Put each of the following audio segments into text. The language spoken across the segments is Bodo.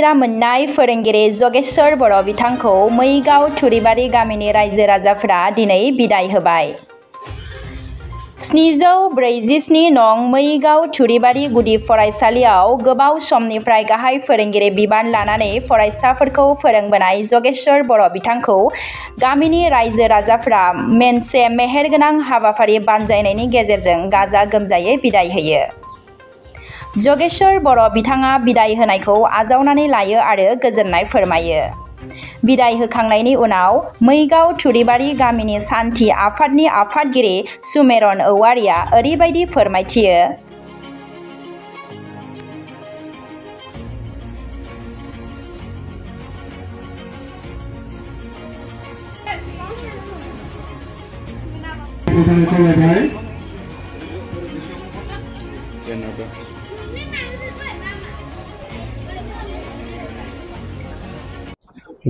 हाजिरा मोननाय फोरोंगिरि जगेश्वर बर' बिथांखौ मैगाव थुरिबारि गामिनि रायजो राजाफोरा दिनै बिदाय होबाय। 747 नं मैगाव थुरिबारि गुदि फरायसालियाव गोबाव समनिफ्राय गाहाय फोरोंगिरि बिबान लानानै फरायसाफोरखौ फोरोंबोनाय जगेश्वर बर' बिथांखौ गामिनि रायजो राजाफोरा मोनसे मेहेरगोनां हाबाफारि बानजायनायनि गेजेरजों गाजा गोमजायै बिदाय होयो। जगेश्वर बर' बिथाङा बिदाय होनायखौ आजावनानै लायो आरो गोजोननाय फोरमायो। बिदाय होखांनायनि उनाव मैगाव थुरिबारि गामिनि सान्थि आफादनि आफादगिरि सुमेरन औवारिया ओरैबायदि फोरमायथियो।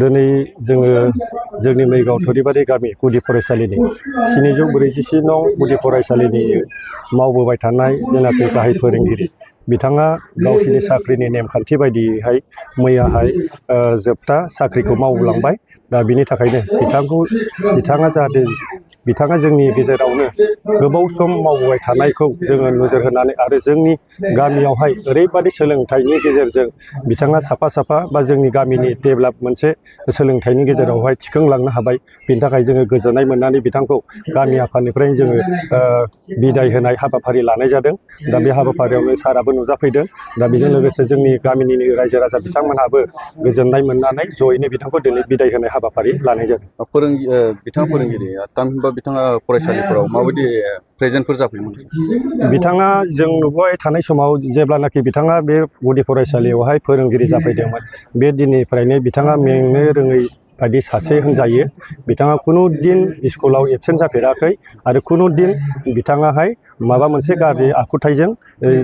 दिनै जोङो जोंनि मैगाव थुरिबारि गामि गुदि फरायसालिनि 747 नं गुदि फरायसालिनि मावबोबाय थानाय जेनाखि गाहाय फोरोंगिरि बिथाङा गावसिनि साख्रिनि नेमखान्थि बायदियैहाय मैयाहाय जोबथा साख्रिखौ मावलांबाय। दा बिनि थाखायनो बिथाङा जाहाथे बिथाङा जोंनि गेजेरावनो गोबाव सम मावबोबाय थानायखौ जोङो नोजोर होनानै आरो जोंनि गामियावहाय ओरैबादि सोलोंथाइनि गेजेरजों बिथाङा साफा बा जोंनि गामिनि डेभेलप मोनसे सोलोंथाइनि गेजेरावहाय थिखांलांनो हाबाय। बिनि थाखाय जोङो गोजोननाय मोननानै बिथांखौ गामि आफादनिफ्राय जोङो बिदाय होनाय हाबाफारि लानाय जादों। दा बे हाबाफारियावनो साराबो नुजाफैदों। दा बेजों लोगोसे जोंनि गामिनि रायजो राजा बिथांमोनहाबो गोजोननाय मोननानै जयैनो बिथांखौ दिनै बिदाय होनाय हाबाफारि लानाय जादों। बिथाङा फोरोंगिरि थामहिनबा बिथाङा फरायसालिफोराव माबायदि प्रेजेन्टफोर जाफैयोमोन? बिथाङा जों नुबाय थानाय समाव जेब्लानाखि बिथाङा बे गुदि फरायसालियावहाय फोरोंगिरि जाफैदोंमोन बे दिननिफ्रायनो बिथाङा मेंनो रोङै बायदि सासे होनजायो। बिथाङा खुनु दिन स्कुलाव एबसेन्ट जाफेराखै आरो खुनु दिन बिथाङाहाय माबा मोनसे गाज्रि आखुथाइजों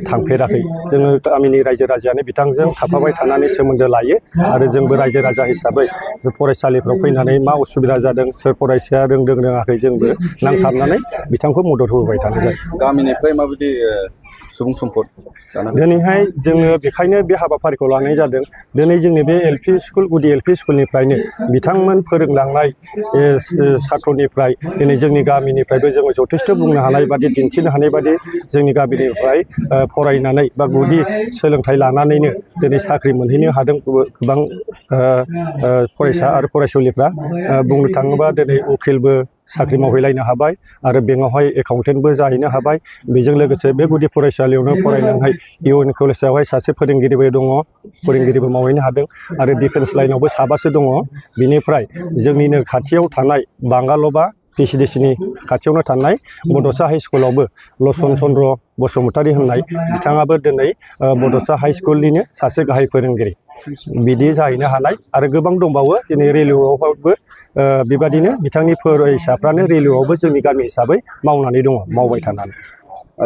थांफेराखै। जोङो गामिनि रायजो राजायानो बिथांजों थाफाबाय थानानै सोमोन्दो लायो आरो जोंबो रायजो राजा हिसाबै फरायसालिफ्राव फैनानै मा उसुबिदा जादों सोर फरायसाया रोंदों रोङाखै जोंबो नांथाबनानै बिथांखौ मदद होबोबाय थानाय जादों। गामिनिफ्राय माबायदि सुबुं सम्पद दिनैहाय जोङो बेखायनो बे हाबाफारिखौ लानाय जादों। दिनै जोंनि बे गुदि एलपि स्कुलनिफ्रायनो बिथांमोन फोरोंलांनाय सात्रनिफ्राय दिनै जोंनि गामिनिफ्रायबो जोङो जथेस्थ बुंनो हानाय बादि दिन्थिनो हानाय बादि जोंनि गामिनिफ्राय फरायनानै बा गुदि सोलोंथाइ लानानैनो दिनै साख्रि मोनहैनो हादों गोबां फरायसा आरो फरायसुलिफ्रा। बुंनो थाङोबा दिनै उकिलबो साख्रि मावहैलायनो हाबाय आरो बेंकआवहाय एकाउन्टेन्टबो जाहैनो हाबाय। बेजों लोगोसे बे गुदि फरायसालियावनो फरायनानै इउएन कलेजावहाय सासे फोरोंगिरिबो दङ, फोरोंगिरिबो मावहैनो हादों आरो डिफेन्स लाइनावबो साबासो दङ। बिनिफ्राय जोंनिनो खाथियाव थानाय बांगालबा पिसिडिसिनि खाथियावनो थानाय बड'सा हाइ स्कुलावबो लसन चन्द्र बसुमतारी होननाय बिथाङाबो दिनै बड'सा हाइ स्कुलनिनो सासे गाहाय फोरोंगिरि बिदि जाहैनो हानाय आरो गोबां दंबावो। दिनै रेलवेआवबो बेबादिनो बिथांनि फरायसाफ्रानो रेलवेआवबो जोंनि गामि हिसाबै मावनानै दङ, मावबाय थानानै।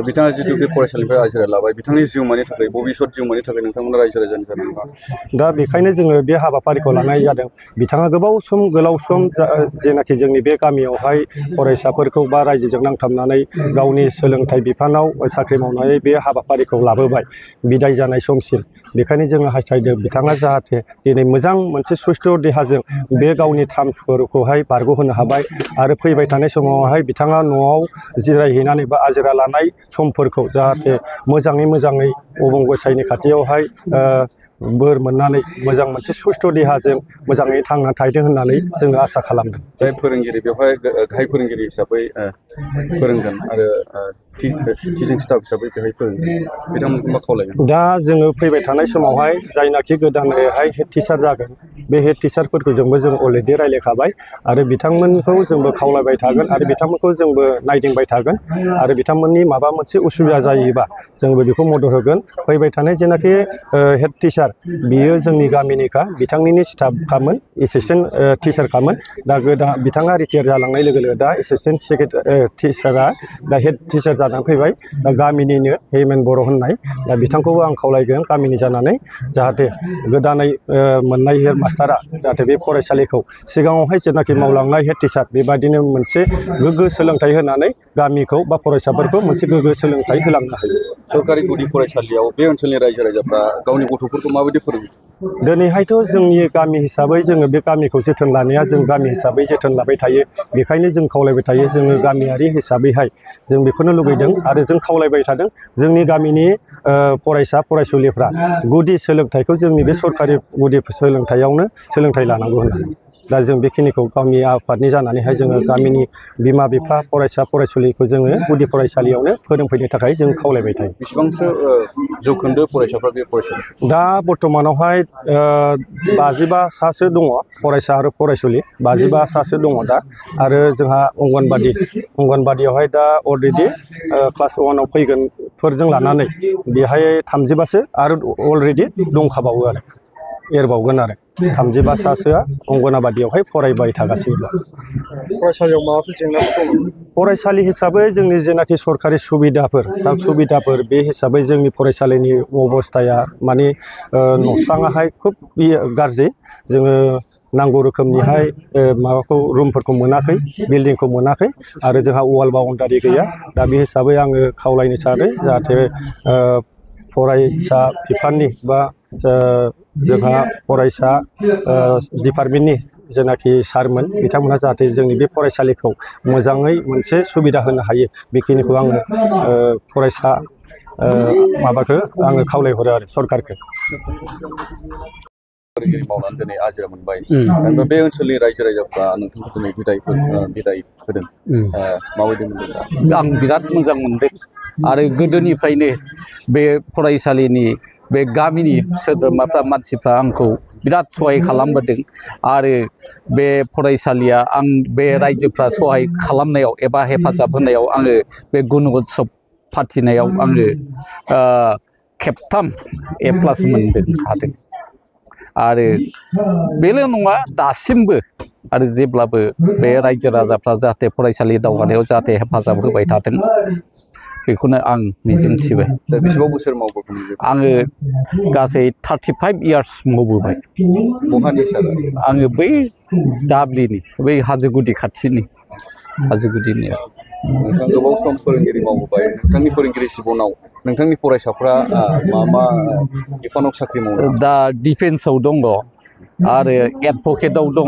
बिथाङा जितु बे फरायसालिनिफ्राय आजिरा लाबाय बिथांनि जिउमानि थाखाय भबिष्यत जिउमानि थाखाय नोंथांमोना रायजो राजानि थाखाय दा बेखायनो जोङो बे हाबाफारिखौ लानाय जादों। बिथाङा गोलाव सम जेनाखि जोंनि बे गामियावहाय फरायसाफोरखौ बा रायजोजों नांथाबनानै गावनि सोलोंथाइ बिफानाव साख्रि मावनानै बे हाबाफारिखौ लाबोबाय बिदाय जानाय समसिम। बेखायनो जोङो हास्थायदों बिथाङा जाहाथे दिनै मोजां मोनसे सुस्थ' देहाजों बे गावनि ट्रान्सफारखौहाय बारग'होनो हाबाय आरो फैबाय थानाय समावहाय बिथाङा न'आव जिरायहैनानै बा आजिरा लानाय समफोरखौ जाहाथे मोजाङै अबं गसाइनि खाथियावहाय बोर मोननानै मोजां मोनसे सुस्थ' देहाजों मोजाङै थांना थाहैथों होननानै जोङो आसा खालामदों। जाय फोरोंगिरि बेवहाय गाहाय फोरोंगिरि हिसाबै फोरोंगोन आरो टिचिं स्टाफ हिसाबै बेहाय फोरोंगोन बिथांमोनखौ मा खावलायगोन? दा जोङो फैबाय थानाय समावहाय जायनाखि गोदानैहाय हेड टिचार जागोन बे हेड टिचारफोरखौ जोंबो जों अलरेडि रायज्लायखाबाय आरो बिथांमोनखौ जोंबो खावलायबाय थागोन आरो बिथांमोनखौ जोंबो नायदिंबाय थागोन आरो बिथांमोननि माबा मोनसे उसुबिदा जायोबा जोंबो बेखौ मदद होगोन। फैबाय थानाय जेनाखि हेड टिचार बियो जोंनि गामिनिखा, बिथांनिनो स्टाफखामोन, एसिस्टेन्ट टिचारखामोन। दा बिथाङा रिटायार जालांनाय लोगो लोगो दा एसिस्टेन्ट टिचारा दा हेड टिचार जानानै फैबाय। दा गामिनिनो हेमेन बर' होननाय दा बिथांखौबो आं खावलायगोन गामिनि जानानै जाहाथे गोदानै मोननाय हेड मास्टारा जाहाथे बे फरायसालिखौ सिगाङावहाय जेनाखि मावलांनाय हेड टिचार बेबायदिनो मोनसे गोग्गो सोलोंथाइ होनानै गामिखौ बा फरायसाफोरखौ मोनसे गोग्गो सोलोंथाइ होलांनो हायो। सरकारि गुदि फरायसालियाव बे ओनसोलनि रायजो राजाफ्रा गावनि गथ'फोरखौ माबायदि फोरोङो दिनैहायथ' जोंनि गामि हिसाबै जोङो बे गामिखौ जोथोन लानाया जों गामि हिसाबै जोथोन लाबाय थायो बेखायनो जों खावलायबाय थायो जोङो गामियारि हिसाबैहाय जों बेखौनो लुबैदों आरो जों खावलायबाय थादों जोंनि गामिनि फरायसा फरायसुलिफ्रा गुदि सोलोंथाइखौ जोंनि बे सरखारि गुदि सोलोंथाइयावनो सोलोंथाइ लानांगौ होननानै दा जों बेखिनिखौ गावनि आफादनि जानानैहाय जोङो गामिनि बिमा बिफा फरायसा फरायसुलिखौ जोङो गुदि फरायसालियावनो फोरोंफैनो थाखाय जों खावलायबाय थायो। बेसेबांसो जौखोन्दो फरायसाफ्रा बे फरायसालियाव दा बर्थमानावहाय 55सासो दङ फरायसा आरो फरायसुलि 55सासो दङ दा आरो जोंहा अंगनबादियावहाय दा अलरेडि क्लास 1आव फैगोनफोरजों लानानै बेहाय 35सो आरो अलरेडि दंखाबावो आरो एरबावगोन आरो 35सासोआ अंगनबादियावहाय फरायबाय थागासिनो दं। फरायसालियाव माबाफोर जेंनाफोर दङ फरायसालि हिसाबै जोंनि जेनाखि सरकारि सुबिदाफोर बे हिसाबै जोंनि फरायसालिनि अबस्थाया माने न'स्राङाहाय खुब गाज्रि जोङो नांगौ रोखोमनिहाय माबाखौ रुमफोरखौ मोनाखै बिल्डिंखौ मोनाखै आरो जोंहा वाल बाउन्डारि गैया दा बे हिसाबै आङो खावलायनो सानो जाहाथे फरायसा बिफाननि बा जोंहा फरायसा डिपार्टमेन्टनि जेनाखि सारमोन बिथांमोनहा जाहाथे जोंनि बे फरायसालिखौ मोजाङै मोनसे सुबिदा होनो हायो बेखिनिखौ आङो फरायसा माबाखौ आङो खावलायहरो आरो सरकारखौ। फोरोंगिरि मावनानै दिनै आजिरा मोनबाय बे ओनसोलनि रायजो राजाफ्रा नोंथांखौ दिनै बिदाय होदों माबायदि मोनदों? आं बिराद मोजां मोनदों आरो गोदोनिफ्रायनो बे फरायसालिनि बे गामिनि सोद्रोमाफ्रा मानसिफ्रा आंखौ बिराद सहाय खालामबोदों आरो बे फरायसालिया आं बे रायजोफ्रा सहाय खालामनायाव एबा हेफाजाब होनायाव आङो बे गुण'त्सव फाथिनायाव आङो खेबथाम A+ मोनदों हादों आरो बेल' नङा दासिमबो आरो जेब्लाबो बे रायजो राजाफ्रा जाहाथे फरायसालि दावगानायाव जाहाथे हेफाजाब होबाय थाथों बेखौनो आं मिजिंथिबाय। बेसेबां बोसोर मावबोगोन आङो गासै 35 इयार्स मावबोबाय। बहानि सार आङो बै दाब्लिनि बै हाजोगुदि खाथिनि हाजोगुदिनि नोंथां गोबाव सम फोरोंगिरि मावबोबाय नोंथांनि फोरोंगिरि जिबनाव नोंथांनि फरायसाफ्रा मा बिफानाव साख्रि मावो? दा डिफेन्सआव दङ आरो एडभकेटआव दङ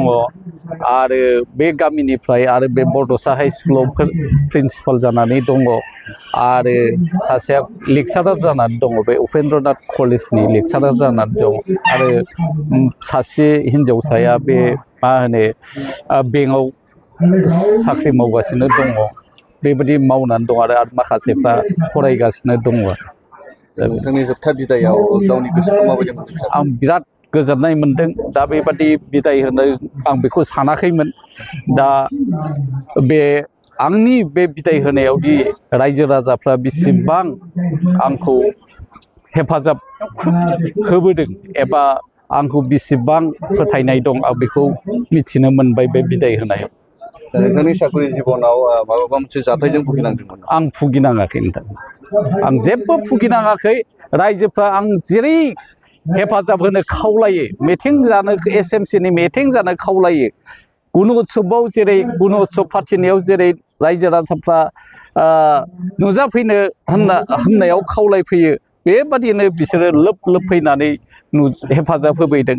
आरो बे गामिनिफ्राय आरो बे बड'सा हाइ स्कुलाव प्रिन्सिपाल जानानै दङ आरो सासेया लेक्सारार जानानै दङ बे उपेन्द्रनाथ कलेजनि लेक्सारार जानानै दं आरो सासे हिन्जावसाया बे मा होनो बेंकआव साख्रि मावगासिनो दङ बेबायदि मावनानै दं आरो माखासेफ्रा फरायगासिनो दङ। नोंथांनि जोबथा बिदायाव गावनि गोसोखौ माबायदि मोनदों? आं बिराद गोजोननाय मोनदों दा बेबादि बिदाय होनो आं बेखौ सानाखैमोन दा बे आंनि बे बिदाय होनायावदि रायजो राजाफ्रा बेसेबां आंखौ हेफाजाब होबोदों एबा आंखौ बेसेबां फोथायनाय दं आं बेखौ मिथिनो मोनबाय बे बिदाय होनायाव। नोंथांनि साख्रि जिबनाव माबा मोनसे जाथायजों भुगिनांदोंमोन? आं भुगिनाङाखै नोंथां आं जेबो भुगिनाङाखै रायजोफ्रा आं जेरै हेफाजाब होनो खावलायो मिटिं जानो SMCनि मिटिं जानो खावलायो गुण'त्सवआव जेरै गुण'त्सव फाथिनायाव जेरै रायजो राजाफ्रा नुजाफैनो होननायाव खावलायफैयो बेबादिनो बिसोरो लोब लोब फैनानै हेफाजाब होफैदों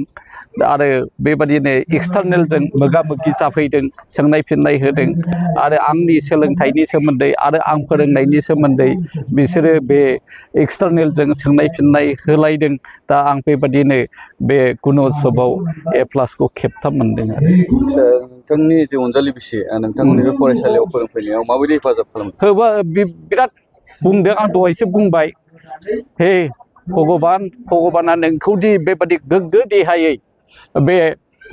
आरो बेबादिनो एक्सटार्नेलजों मोगा मोगि जाफैदों सोंनाय फिन्नाय होदों आरो आंनि सोलोंथाइनि सोमोन्दै आरो आं फोरोंनायनि सोमोन्दै बिसोरो बे एक्सटार्नेलजों सोंनाय फिन्नाय होलायदों दा आं बेबादिनो बे गुण'त्सवआव A+खौ खेबथाम मोनदों आरो। नोंथांनि जे अनजालि बिसि नोंथांमोननि बे फरायसालियाव फोरोंफैनायाव माबायदि हेफाजाब खालामो? बिराद बुंदों आं दहायसो बुंबाय हे भगबाना नोंखौदि बेबादि गोग्गो देहायै बे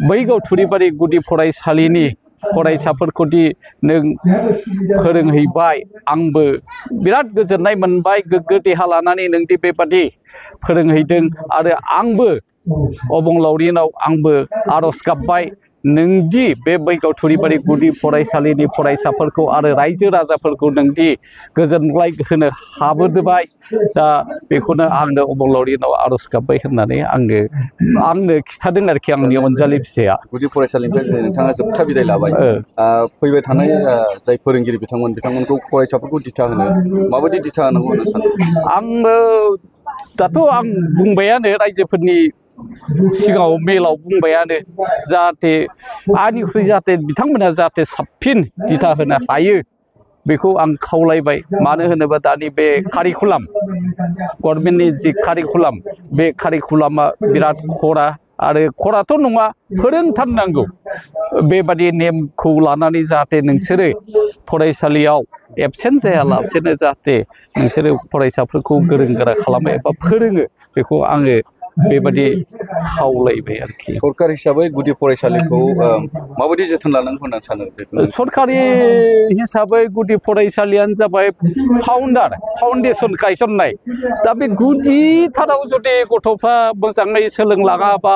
बैगाव थुरिबारि गुदि फरायसालिनि फरायसाफोरखौदि नों फोरोंहैबाय आंबो बिराद गोजोननाय मोनबाय गोग्गो देहा लानानै नोंदि बेबादि फोरोंहैदों आरो आंबो अबंलावरिनाव आंबो आर'ज गाबबाय नोंदि बे बैगाव थुरिबारि गुदि फरायसालिनि फरायसाफोरखौ आरो रायजो राजाफोरखौ नोंदि गोजोनग्लाय होनो हाबोबाय दा बेखौनो आंनो अबंलावरिनाव आर'ज गाबबाय होननानै आंनो खिथादों आरोखि आंनि अनजालि फिसाया। गुदि फरायसालिनिफ्राय नोंथाङा जोबथा बिदाय लाबाय फैबाय थानाय जाय फोरोंगिरि बिथांमोनखौ फरायसाफोरखौ दिथा होनो माबायदि दिथा होनांगौ होनना सानो? आंबो दाथ' आं बुंबायानो रायजोफोरनि सिगाङाव मेलाव बुंबायानो जाहाथे आंनिख्रुइ जाहाथे बिथांमोना जाहाथे साबसिन दिथा होनो हायो बेखौ आं खावलायबाय मानो होनोबा दानि बे कारिकुलाम गभर्नमेन्टनि जि कारिकुलाम बे कारिकुलामा बिराद खरा आरो खराथ' नङा फोरोंथारनांगौ बेबादि नेमखौ लानानै जाहाथे नोंसोरो फरायसालियाव एबसेन्ट जायालासेनो जाहाथे नोंसोरो फरायसाफोरखौ गोरों गोरा खालामो एबा फोरोङो बेखौ आङो बेबादि खावलायबाय आरोखि सरकार हिसाबै गुदि फरायसालिखौ माबायदि जोथोन लानांगौ होनना सानो सरकारि हिसाबै गुदि फरायसालियानो जाबाय फाउन्डेसन गायसननाय दा बे गुदिथाराव जुदि गथ'फ्रा मोजाङै सोलोंलाङाबा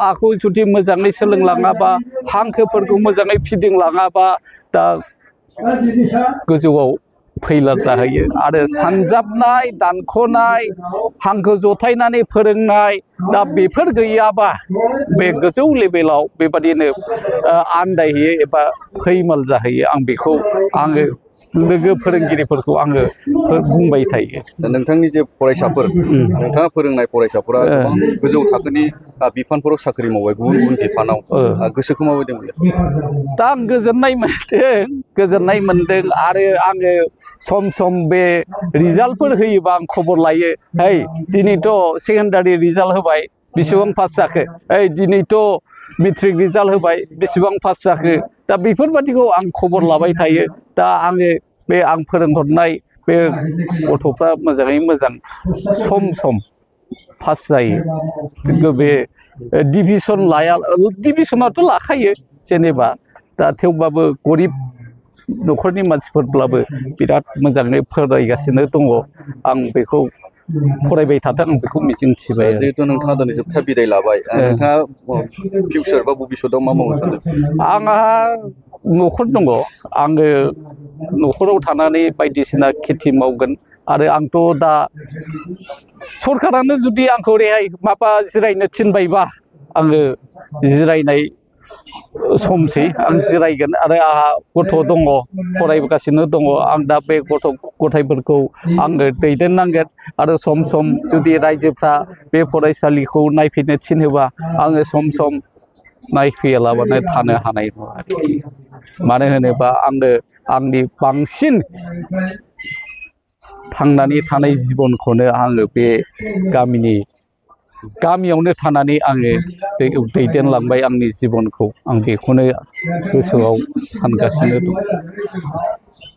आखौ जुदि मोजाङै सोलोंलाङाबा हांखोफोरखौ मोजाङै फिदिंलाङाबा दा गोजौआव फैलार जाहैयो आरो सानजाबनाय दानख'नाय हांखो जथायनानै फोरोंनाय दा बेफोर गैयाबा बे गोजौ लेभेलाव बेबादिनो आन्दायहैयो एबा फैमाल जाहैयो आं बेखौ आङो लोगो फोरोंगिरिफोरखौ आङो बुंबाय थायो नोंथांनि जे फरायसाफोर नोंथाङा फोरोंनाय फरायसाफोरा गोबां गोजौ थाखोनि बिफानफोराव साख्रि मावबाय गुबुन गुबुन बिफानाव गोसोखौ माबायदि मोनदों दा आं गोजोननाय मोनदों आरो आङो सम बे रिजाल्टफोर होयोबा आं खबर लायो दिनैथ' सेकेन्डारि रिजाल्ट होबाय बेसेबां पास जाखो दिनैथ' मेट्रिक रिजाल्ट होबाय बेसेबां पास जाखो दा बेफोरबादिखौ आं खबर लाबाय थायो दा आङो बे आं फोरोंहरनाय बे गथ'फ्रा मोजाङै मोजां सम पास जायो बे डिभिसन डिभिसनाथ' लाखायो जेनेबा दा थेवबाबो गरिब न'खरनि मानसिफोरब्लाबो बिराद मोजाङै फरायगासिनो दङ आं बेखौ फरायबाय थाथों आं बेखौ मिजिंथिबाय जिहेतु नोंथाङा दिनै जोबथा बिदाय लाबाय नोंथाङा फिउचार बा भबिष्यतआव मा मावनो सानदों आंहा न'खर दङ आङो न'खराव थानानै बायदिसिना खेथि मावगोन आरो आंथ' दा सरकारानो जुदि आंखौ रेहाय माबा जिरायनो थिनबायबा आङो जिरायनाय समसै आं जिरायगोन आरो आंहा गथ' दङ फरायगासिनो दङ आं दा बे गथ' गथायफोरखौ आङो दैदेननांगोन आरो सम जुदि रायजोफ्रा बे फरायसालिखौ नायफैनो थिनोबा आङो सम नायफैयालाबानो थानो हानाय नङा आरोखि मानो होनोबा आंनो आंनि बांसिन थांनानै थानाय जिबनखौनो आङो बे गामियावनो थानानै आङो दैदेनलांबाय आंनि जिबनखौ आं बेखौनो गोसोआव सानगासिनो दं